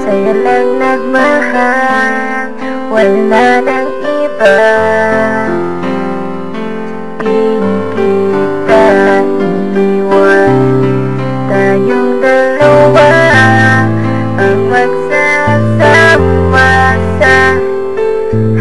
Sa'yo lang nagmahal, wala nang iba. Di kita iniwan, tayong dalawa ang magsasama sa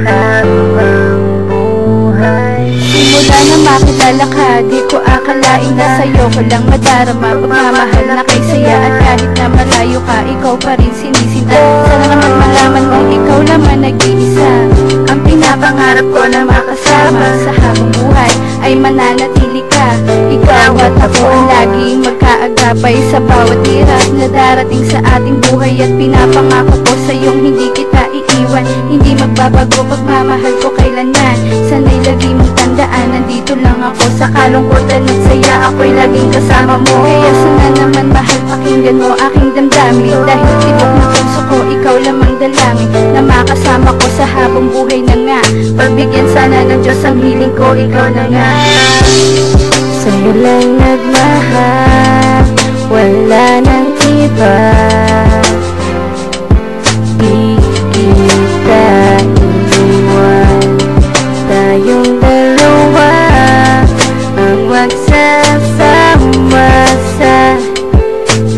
habang buhay. Simula na makilala ka, di ko akalain na sa'yo ko lang madarama. Pagmamahal na kay saya at kahit na malayo ka, ikaw pa rin sinisinta. Sana naman malaman mong ikaw naman nag-iisa. Ang pinapangarap ko na makasama sa habang buhay ay mananatili ka. Ikaw at ako ang laging magkaagapay sa bawat hirap na darating sa ating buhay. At pinapangako ko sa'yong hindi kita iiwan, hindi magbabago pagmamahal ko kailanman. Sana'y lagi mong tandaan, nandito lang ako sa kalungkutan at saya, ako'y laging kasama mo. Kaya sana naman mahal, pakinggan mo aking damdamin, dahil tibok na puso ko, ikaw lamang dalangin na makasama ko sa habang buhay na nga. Pagbigyan sana ng Diyos ang hiling ko, ikaw na nga. Sa'yo lang nagmahal, wala nang iba. Di kita iniwan, tayong dalawa ang magsasama sa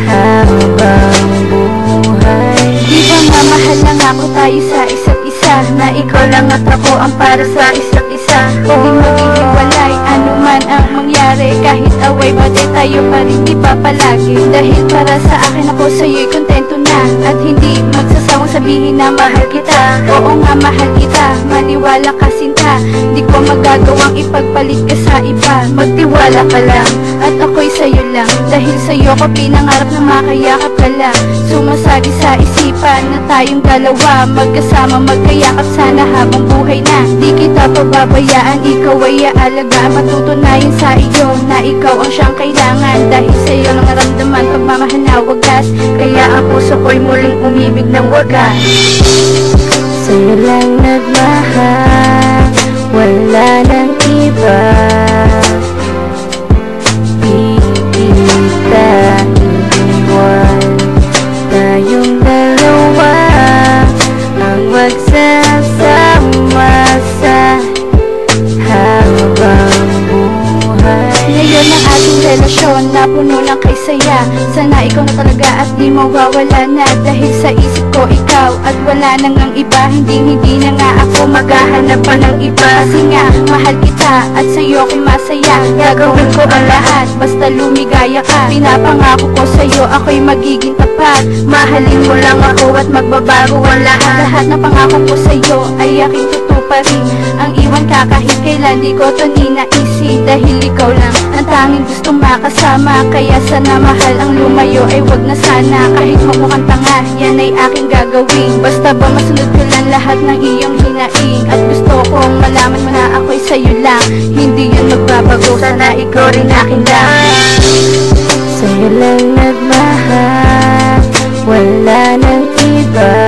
habang buhay. Di ba nga mahal lang ako tayo sa isa't isa, na ikaw lang at ako ang para sa isa't isa. Hindi maghihiwalay anuman ang mangyari, kahit away pati tayo pa rin di ba palagi. Dahil para sa akin ako sa'yo'y kontento na, at hindi magsasawang sabihin na mahal kita. Oo nga mahal kita, maniwala ka sinta, di ko magagawang ipagpalit ka sa iba. Magtiwala ka lang at ako'y sa'yo lang, dahil sa'yo ko pinangarap na makayakap ka lang. Sumasagi sa isipan na tayong dalawa magkasama magkayakap sana habang buhay na. Di kita pababayaan, ikaw ay aalagaan, matutunayan sa iyo na ikaw ang siyang kailangan. Dahil sa'yo lang naramdaman pagmamahal na wagas, kaya ang puso ko'y muling umibig ng wagas. Sa'yo lang nagmahal, wala nang iba. Di kita iniwan, tayong dalawa ang magsasama sa habang buhay. Ngayon ang ating relasyon na puno ng kay saya, sana ikaw na talaga at di mawawala na. Dahil sa isip ko ikaw at wala nang ang iba, hindi na nga ako maghahanap pa ng iba. Kasi nga mahal kita at sa'yo ako'y masaya, gagawin ko ang lahat basta lumigaya ka. Pinapangako ko sa'yo ako'y magiging tapat, mahalin mo lang ako at magbabago ang lahat. Lahat ng pangako ko sa'yo ay aking tutuparin, ang iwan ka kahit kailan di ko to ninaisin. Dahil ikaw lang ang tanging gustong makasama, kaya sana mahal ang lumayo ay wag na sana. Kahit mukhang tanga, yan ay aking gagawin, basta ba masunod ko lang lahat ng iyong hinaing. At gusto kong malaman mo na ako'y sa'yo lang, hindi yun magbabago, sana ikaw rin akin lang. Sa'yo lang nagmahal, wala nang iba.